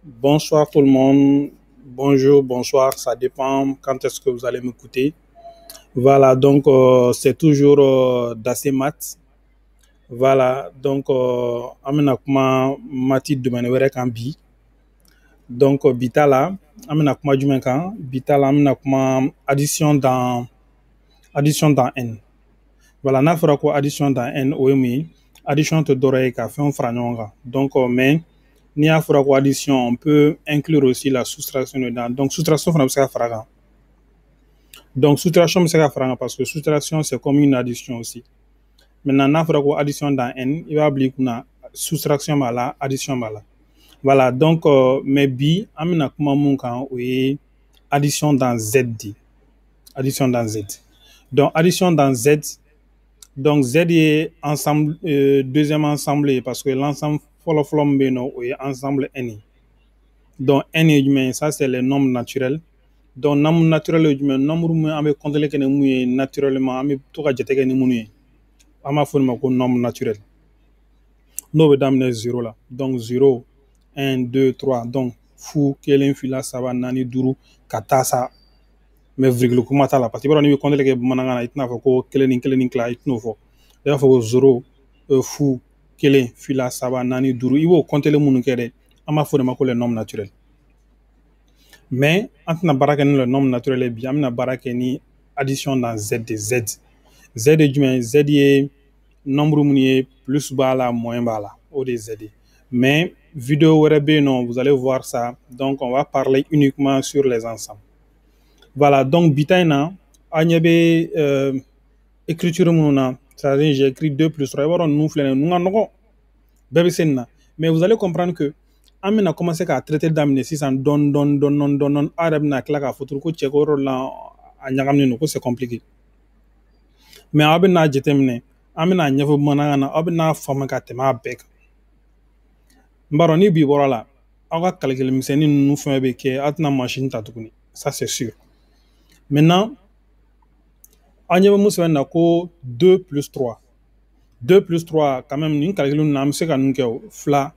Bonsoir tout le monde. Bonjour, bonsoir, ça dépend quand est-ce que vous allez m'écouter. Voilà, donc c'est toujours d'assez mat. Voilà, donc amena kuma mati dumane wɛrɛ kan bi. Donc bitala amena kuma jumɛn kan? Bitala amena kuma addition dans n. Voilà, n'a fɔra ko addition dans n o ye mun ye? Addition tɛ dɔwɛrɛ ye ka fɛnw fara ɲɔgɔn kan. Donc mais n'i y'a fɔra ko addition, on peut inclure aussi la soustraction dedans. Donc soustraction fana bɛ se ka fara kan. Donc soustraction bɛ se ka fara kan parce que soustraction c'est comme une addition aussi. Maintenant n'a fɔra ko addition dans n, i b'a bila i kunna soustraction b'a la, addition b'a la. Voilà, donc mais bi an bɛna kuma mun kan o ye addition dans z de. Addition dans z. Donc addition dans z. Donc z est ensemble deuxième ensemble ye parce que l'ensemble fɔlɔ min bɛ yen nɔ o ye ensemble n ye. Donc n ye jumɛn ye? Ça c'est les nombres naturels. Donc nombre naturel ye jumɛn? Nombre min an bɛ compter kɛ ni mun ye naturellement, an bɛ to ka jate kɛ ni minnu ye. An b'a fɔ olu ma ko nombre naturel. N'o bɛ daminɛ 0 la. Donc 0, 1, 2, 3. Donc fu, kelen, fila, saba, naani, duuru ka taa sa. Mais virgule kuma t'a la parce que i b'a dɔn n'i bɛ compter kɛ bamanankan na i tɛna fɔ ko kelen ni kelen ni tila i tɛn'o fɔ. I b'a fɔ ko 0, fu, kelen, fila, saba, naani, duuru. I b'o compter minnu kɛ dɛ, an b'a fɔ o de ma ko les nombres naturels. Mais an tɛna baara kɛ ni le nombre naturel ye bi, an bɛna baara kɛ ni addition dans z de z. Z ye jumɛn ye? Z ye nombre minnu ye plus b'a la, moins b'a la. O de ye z ye. Mais vidéo wɛrɛ bɛ yen nɔ, vous allez voir ça. Donc on va parler uniquement sur les ensembles. Voilà, donc bi ta in na, an ɲɛ bɛ écriture minnu na, c'est-à-dire j'ai écrit 2 plus 3. I b'a dɔn ninnu filɛ nin ye, ninnu ka nɔgɔn. Bɛɛ bɛ se nin na. Mais vous allez comprendre que an bɛna commencer k'a traiter daminɛ sisan dɔɔni dɔɔni. A yɛrɛ bɛna tila k'a fɔ tugun ko cɛ ko yɔrɔ la a ɲagaminen don ko c'est compliqué. Mais aw bɛna jateminɛ, an bɛna ɲɛfɔ bamanankan na, aw bɛna faamu ka tɛmɛ a bɛɛ kan. N b'a dɔn ni bi bɔra la, aw ka calcul misɛnnin ninnu fɛn bɛ kɛ, aw tɛna machine ta tuguni. Ça c'est sûr. Maintenant, an ɲɛ bɛ mun sɛbɛn na ko 2 plus 3. 2 plus 3, quand même, nin calcul ninnu na an bɛ se ka ninnu kɛ o. 2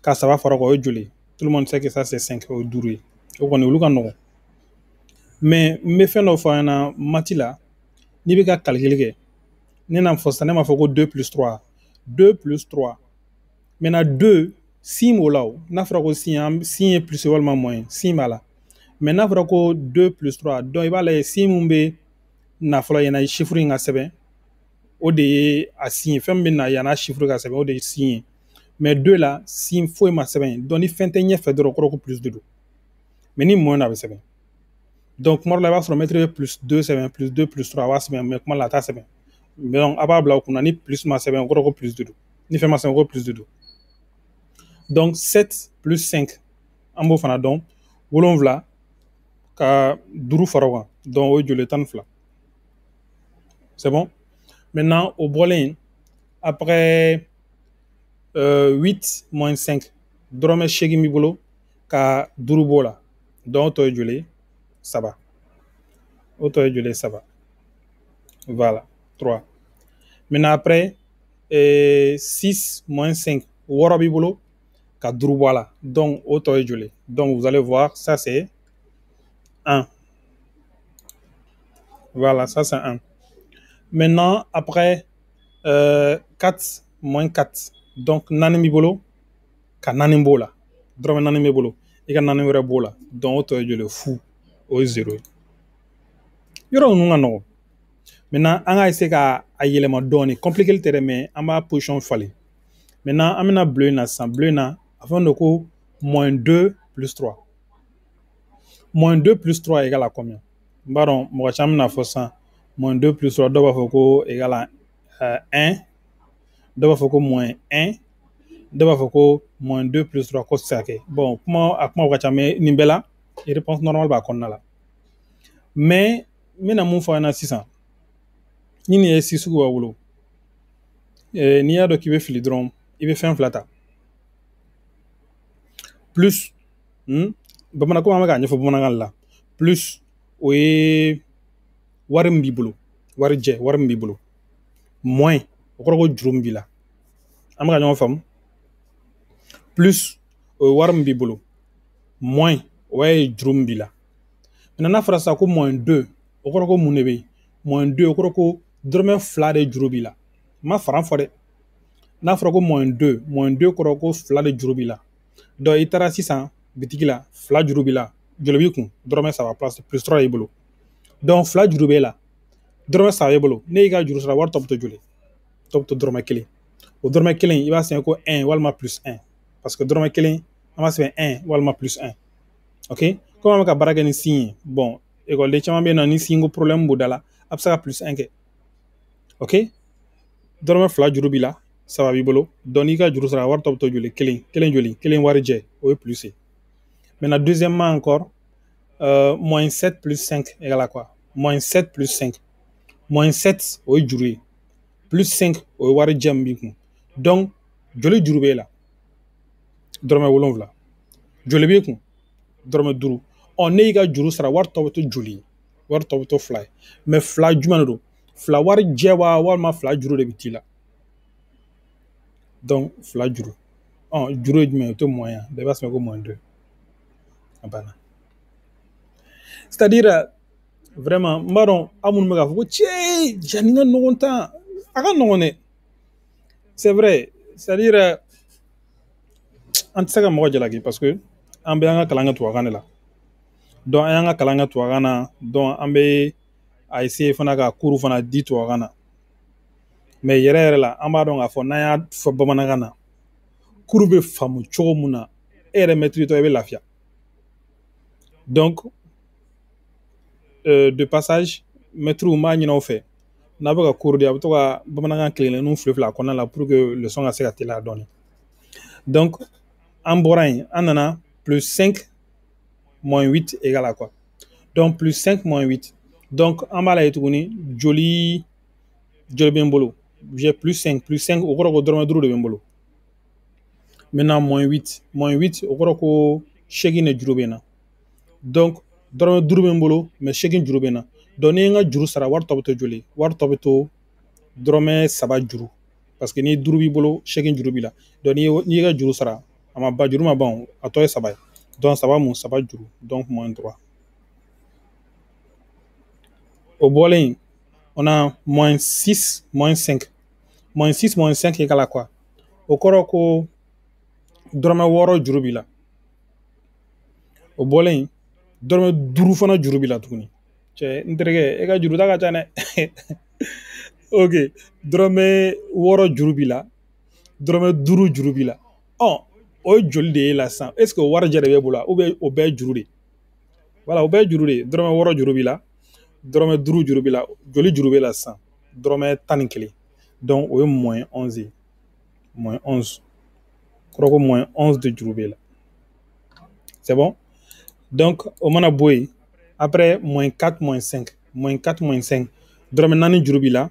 ka 3 fara o ye joli? Tout le monde sait que ça c'est 5, o ye 5 ye. O kɔni olu ka nɔgɔn. Mais n bɛ fɛn dɔ fɔ an ɲɛna mati la, n'i bɛ ka calcul kɛ, ne na fɔ sisan ne m'a fɔ ko 2 plus 3. 2 plus 3. Maintenant 2, sin b'o la o. N'a fɔra ko sin ye plus walima moins, sin b'a la. Mais n'a fɔra ko 2 plus 3, donc i b'a lajɛ sin mun bɛ na fɔlɔ yanni chiffre in ka sɛbɛn, o de ye a sin ye. Fɛn min bɛ na yanni a chiffre ka sɛbɛn, o de ye sin ye. Mais 2 la, sin foyi ma sɛbɛn. Donc ni fɛn tɛ ɲɛfɛ dɔrɔn o kɔrɔ ko plus de don. Mais ni moins a bɛ sɛbɛn. Donc kuma dɔ la i b'a sɔrɔ mɛtiri bɛ plus 2 sɛbɛn, plus 2 plus 3 a b'a sɛbɛn, mais kuma la a t'a sɛbɛn. Donc a b'a bila o kunna ni plus ma sɛbɛn o kɔrɔ ko plus de don. Ni fɛn ma sɛbɛn o kɔrɔ plus de don. Donc 7 plus 5, an b'o fana dɔn. 7 ka 5 fara o kan. Donc o ye joli ye? 12. C'est bon? Maintenant o bɔlen, après 8 moins 5, dɔrɔmɛ 8 b'i bolo ka 5 b'o la. Donc o tɔ ye joli ye? 3. O tɔ ye joli ye? 3. Voilà, 3. Maintenant après 6 moins 5, 6 b'i bolo ka 5 bɔ a la. Donc o tɔ ye joli ye? Donc vous allez voir, ça c'est 1. Voilà, ça c'est 1. Maintenant après 4 moins 4, donc 4 b'i bolo ka 4 b'o la. Dɔrɔmɛ 4 b'i bolo i ka 4 wɛrɛ b'o la. Donc o tɔ ye joli ye? Fu. O ye 0 ye. Yɔrɔ ninnu ka nɔgɔn. Maintenant an ka essayer ka a yɛlɛma dɔɔni, compliqué tɛ dɛ, mais an b'a position falen. Maintenant an bɛna bleu in na sisan. Bleu in na a fɔ de ko moins 2 plus 3. Moins 2 plus 3 égale à combien? N b'a dɔn mɔgɔ caman bɛna fɔ sisan moins 2 plus 3 dɔw b'a fɔ ko égale à 1, dɔw b'a fɔ ko moins 1, dɔw b'a fɔ ko moins 2 plus 3 ko tɛ se ka kɛ. Bon a kuma ka ca, mais nin bɛɛ la réponse normale b'a kɔnɔna la. Mais n bɛna mun fɔ an ɲɛna sisan, ni nin ye 6 sugu b'a bolo, n'i y'a dɔn k'i bɛ fili dɔrɔn i bɛ fɛn 2 ta. Plus bamananko an bɛ k'a ɲɛfɔ bamanankan la. Plus o ye wari min b'i bolo, wari jɛ, wari min b'i bolo. Moins o kɔrɔ ko juru min b'i la. An bɛ ka ɲɔgɔn faamu? Plus o war min b'i bolo moins o ye juru min b'i la maintenant n'a fɔra sisan ko moins 2 o kɔrɔ ko mun de bɛ yen moins 2 o kɔrɔ ko dɔrɔmɛ 2 de juru b'i la n ma faran fɔ dɛ n'a fɔra ko moins 2 kɔrɔ ko 2 de juru b'i la donc i taara sisan bitigi la 2 juru b'i la joli b'i kun dɔrɔmɛ 3 place plus 3 y'i bolo donc 2 juru b'e la dɔrɔmɛ 3 b'e bolo ne y'i ka juru sara wari tɔ bɛ to joli tɔ bɛ to dɔrɔmɛ 1 o dɔrɔmɛ 1 i b'a sɛbɛn ko 1 walima plus 1 parce que dɔrɔmɛ 1 an b'a sɛbɛn 1 walima plus 1 ok comme an bɛ ka baara kɛ ni sin ye bon ekɔliden caman bɛ yen nɔ ni sin ko problème b'u da la a bɛ se ka plus 1 kɛ ok dɔrɔmɛ 2 juru b'i la 3 b'i bolo donc n'i ka juru sara wari tɔ bɛ to joli kelen joli kelen wari jɛ o ye plus ye maintenant deuxièmement encore moins 7 plus 5 égale à quoi moins 7 plus 5 moins 7 o ye juru ye plus 5 o ye wari jɛ min b'i kun donc joli juru b'e la dɔrɔmɛ 7 joli b'i kun dɔrɔmɛ 5 ɔ ne y'i ka juru sara wari tɔ bɛ to joli ye wari tɔ bɛ to 2 ye mais 2 jumɛn de don 2 wari jɛ wa walima 2 juru de bɛ t'i la donc 2 juru juru ye jumɛn ye o tɛ moins ye bɛɛ b'a sɛbɛn ko moins 2 a banna c'est à dire vraiment n b'a dɔn aw minnu bɛ k'a fɔ ko cɛ janni ka nɔgɔn tan a ka nɔgɔn dɛ c'est vrai c'est à dire an tɛ se ka mɔgɔ jalaki parce que an bɛ an ka kalan kɛ tubabukan de la donc an y'an ka kalan kɛ tubabukan na donc an bɛ a essayer fana ka cours fana di tubabukan na mais yɛrɛ yɛrɛ la an b'a dɔn k'a fɔ n'an y'a fɔ bamanankan na cours bɛ faamu cogo min na e yɛrɛ maîtrise tɔ i bɛ lafiya donc de passage maître m'a ɲini aw fɛ n'a bɛ ka cours di a bɛ to ka bamanankan kelen-kelenninw fili a kɔnɔna la pour que leçon ka se ka teliya dɔɔni donc an bɔra yen an nana plus 5 moins 8 égale à quoi donc plus 5 moins 8 donc an b'a lajɛ tuguni joli bɛ n bolo j'ai plus 5 o kɔrɔ ko dɔrɔmɛ 5 de bɛ n bolo maintenant moins 8 o kɔrɔ ko 8 de juru bɛ n na donc dɔrɔmɛ 5 bɛ n bolo mais 8 juru bɛ n na donc ni n ka juru sara wari tɔ bɛ to joli wari tɔ bɛ to dɔrɔmɛ 3 juru parce que ni 5 b'i bolo 8 juru b'i la donc n'i y'i ka juru sara a ma ban juru ma ban a tɔ ye 3 ye donc 3 juru donc moins 3 au bɔlen on a moins 6 moins 5 moins 6 moins 5 égale à quoi o kɔrɔ ko dɔrɔmɛ 6 juru b'i la o bɔlen dɔrɔmɛ 5 fana juru b'i la tuguni cɛ n terikɛ e ka juru ta ka ca dɛ ok dɔrɔmɛ 6 juru b'i la dɔrɔmɛ 5 juru b'i la o ye joli de ye la sisan est ce que o wari jɛ de b'e bolo ou bien o bɛɛ ye juru de voilà o bɛɛ ye juru de ye dɔrɔmɛ 6 juru b'i la dɔrɔmɛ 5 juru b'i la joli juru b'e la sisan dɔrɔmɛ 11 donc o ye moins 11 ye moins 11 kɔrɔ ko moins 11 de juru b'e la c'est bon donc o mana bɔ yen après moins 4 moins 5 dɔrɔmɛ 4 juru b'i la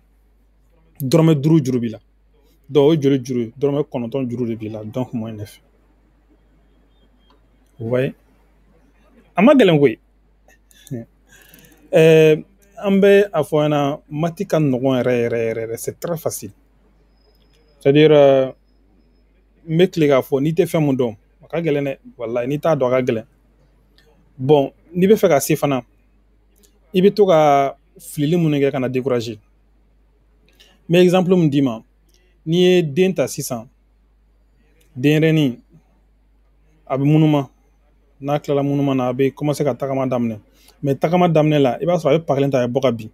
dɔrɔmɛ 5 juru b'i la donc o ye joli juru ye dɔrɔmɛ 9 juru de b'i la donc moins 9 vous voyez a ma gɛlɛn koyi an bɛ a fɔ ɲɛna mati ka nɔgɔn yɛrɛ c'est très facile c'est à dire n bɛ tile k'a fɔ n'i tɛ fɛn mun dɔn a ka gɛlɛn dɛ walayi n'i t'a dɔn a ka gɛlɛn bon n'i bɛ fɛ ka se fana i bɛ to ka filili minnu kɛ ka na décourager n bɛ exemple min d'i ma n'i ye den ta sisan denyɛrɛnin a bɛ munuma n'a tilala munuma na a bɛ commencer ka tagama daminɛ mais tagama daminɛ la i b'a sɔrɔ a bɛ pa kelen ta a bɛ bɔ ka bin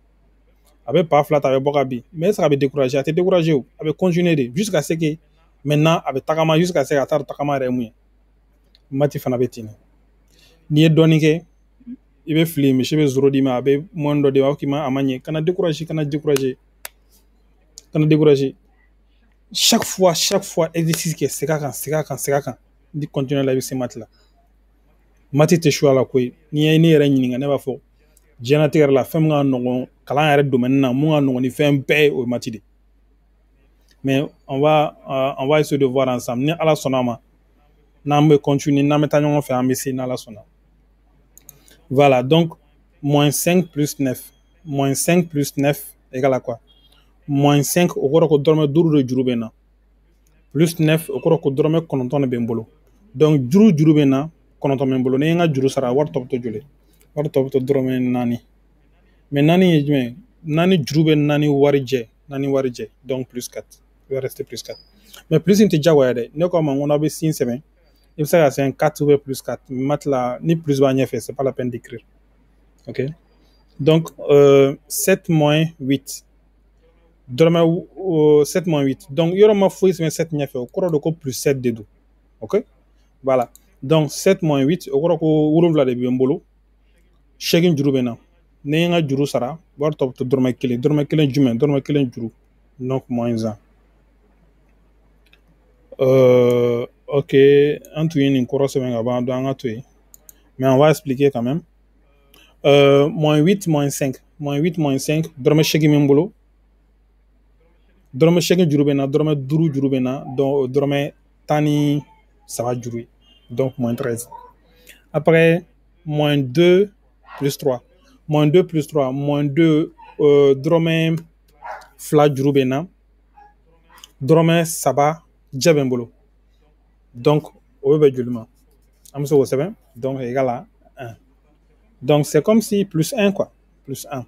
a bɛ pa 2 ta a bɛ bɔ ka bin mais est-ce que a bɛ décourager a tɛ décourager o a bɛ continuer de jusqu'à ce que maintenant a bɛ tagama jusqu'à ce que a taara tagama yɛrɛ ye mun ye mati fana bɛ ten n'i ye dɔɔnin kɛ i bɛ fili misi bɛ zoro d'i ma a bɛ mɔni dɔ d'i ma a b'a fɔ k'i ma a ma ɲɛ kana décourager chaque fois exercice kɛ segin a kan ni continuer la i bɛ se mati la mati tɛ suya la koyi n'i ye ne yɛrɛ ɲininka ne b'a fɔ diɲɛlatigɛ yɛrɛ la fɛn min ka nɔgɔn kalan yɛrɛ domaine na mun ka nɔgɔn ni fɛn bɛɛ ye o ye mati de mais on va essayer de voir ensemble ni ala sɔnna ma n'an bɛ continuer n'an bɛ taa ɲɔgɔn fɛ an bɛ se n'ala sɔnna voilà donc moins 5 plus 9 égale à quoi moins 5 o kɔrɔ ko dɔrɔmɛ 5 de juru bɛ n na plus 9 o kɔrɔ ko dɔrɔmɛ 9 de bɛ n bolo donc juru bɛ na kɔnɔntɔn bɛ n bolo ni n ka juru sara wari tɔ bɛ to joli wari tɔ bɛ to dɔrɔmɛ naani mais naani ye jumɛn naani juru bɛ naani wari jɛ donc plus 4 il va rester plus 4 mais plus in tɛ diyagoya dɛ ne k'a ma n ko n'aw bɛ sin sɛbɛn i bɛ se ka sɛbɛn 4 ou bien plus 4 matila ni plus b'a ɲɛfɛ c'est pas la peine d'écrire ok donc 7 moins 8 dɔrɔmɛ 7 moins 8 donc yɔrɔ ma foyi sɛbɛn 7 ɲɛfɛ o kɔrɔ de ko plus 7 de don ok voilà donc 7 moins 8 o kɔrɔ ko 7 de bɛ n bolo 8 juru bɛ na ni n ka juru sara wari tɔ bɛ to dɔrɔmɛ 1 dɔrɔmɛ 1 jumɛn dɔrɔmɛ 1 juru donc moins 1 ok an tun ye nin kɔrɔ sɛbɛn ka ban donc an ka to yen mais on va expliquer quand même moins 8 moins 5 moins 8 moins 5 dɔrɔmɛ 8 bɛ n bolo dɔrɔmɛ 8 juru bɛ na dɔrɔmɛ 5 juru bɛ na donc dɔrɔmɛ 13 juru ye donc moins 13 après moins 2 plus 3 moins 2 plus 3 moins 2 dɔrɔmɛ 2 juru bɛ na dɔrɔmɛ 3 jɛ bɛ n bolo donc o bɛ bɛn joli ma an bɛ se k'o sɛbɛn donc égal à 1 donc c'est comme si plus 1 quoi plus 1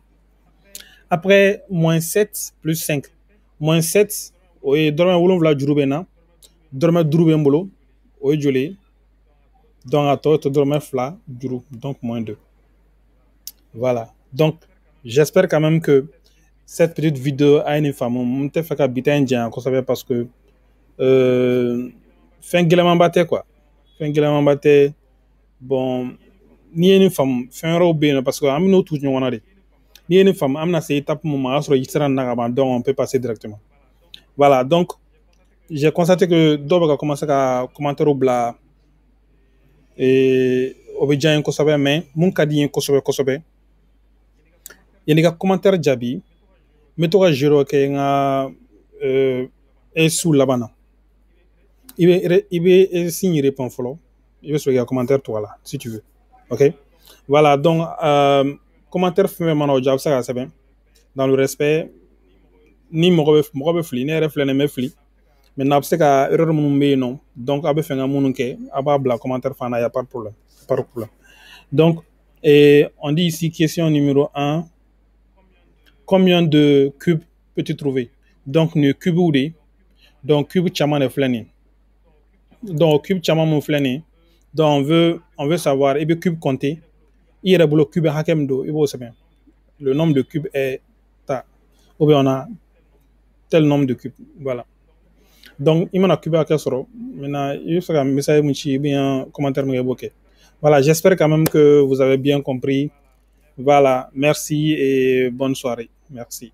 après moins 7 plus 5 moins 7 o ye dɔrɔmɛ 7 juru bɛ na dɔrɔmɛ 5 bɛ n bolo o ye joli ye donc a tɔ to dɔrɔmɛ 2 juru donc moins 2 voilà donc j'espère quand même que cette petite vidéo a une faamu n tɛ fɛ ka bi ta in janya kosɛbɛ parce que fɛn gɛlɛmanba tɛ quoi fɛn gɛlɛmanba tɛ bon n'i ye nin faamu fɛn wɛrɛw bɛ yen nɔ parce que an bɛ n'o tu ɲɔgɔn na de n'i ye nin faamu an bɛna se étape min ma o y'a sɔrɔ i sera nin na ka ban donc on peut passer directement voilà donc j'ai constaté que dɔw bɛ ka commencer ka commentaire bila o bɛ diya n ye kosɛbɛ mais mun ka di n ye kosɛbɛ kosɛbɛ yanni ka commentaire jaabi n bɛ to ka jeu dɔ kɛ n ka su laban na i bɛ signe répond fɔlɔ i bɛ sɔrɔ k'i ka commentaire to a la si tu veux ok voilà donc commentaire fɛn fɛn mana o diya a bɛ se k'a sɛbɛn dans le respect ni mɔgɔ bɛ fili ne yɛrɛ filɛ nin bɛ fili maintenant a bɛ se ka erreur minnu bɛ yen nɔ donc a bɛ fɛ ka minnu kɛ a b'a bila commentaire fana na y a pas de problème pas de problème donc on dit ici question numéro 1 combien de cubes peux-tu trouver donc nin ye cube de ye donc cube caman de filɛ nin ye donc cube caman mun filɛ nin ye donc on veut savoir i bɛ cube compter i yɛrɛ bolo cube hakɛ min don i b'o sɛbɛn le nombre de cubes est ta ou bien on a tel nombre de cubes voilà donc i mana cube hakɛ sɔrɔ maintenant i bɛ fɛ ka message mun ci ou bien commentaire min kɛ i b'o kɛ voilà j'espère quand même que vous avez bien compris voilà merci et bonne soirée merci